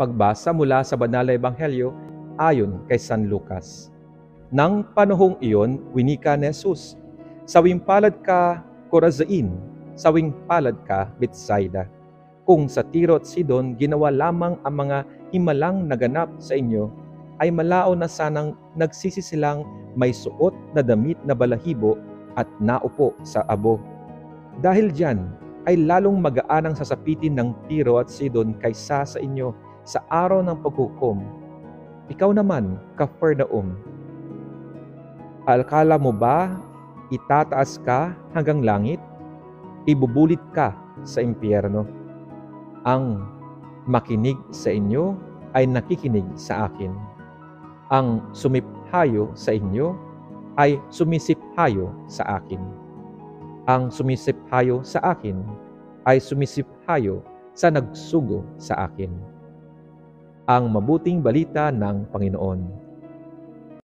pagbasa mula sa Banal na Ebanghelyo ayon kay San Lucas. Nang panahong iyon, winika ni Jesus, "Sawing palad ka, Corazin, sawing palad ka, Betsaida. Kung sa Tiro at Sidon ginawa lamang ang mga himalang naganap sa inyo, ay malao na sanang nagsisisilang may suot na damit na balahibo at naupo sa abo. Dahil diyan, ay lalong magaan ang sasapitin ng Tiro at Sidon kaysa sa inyo sa araw ng paghukom. Ikaw naman, Capernaum, akala mo ba itataas ka hanggang langit? Ibubulit ka sa impyerno. Ang makinig sa inyo ay nakikinig sa akin. Ang sumiphayo sa inyo ay sumisiphayo sa akin. Ang sumisiphayo sa akin ay sumisiphayo sa nagsugo sa akin." Ang mabuting balita ng Panginoon.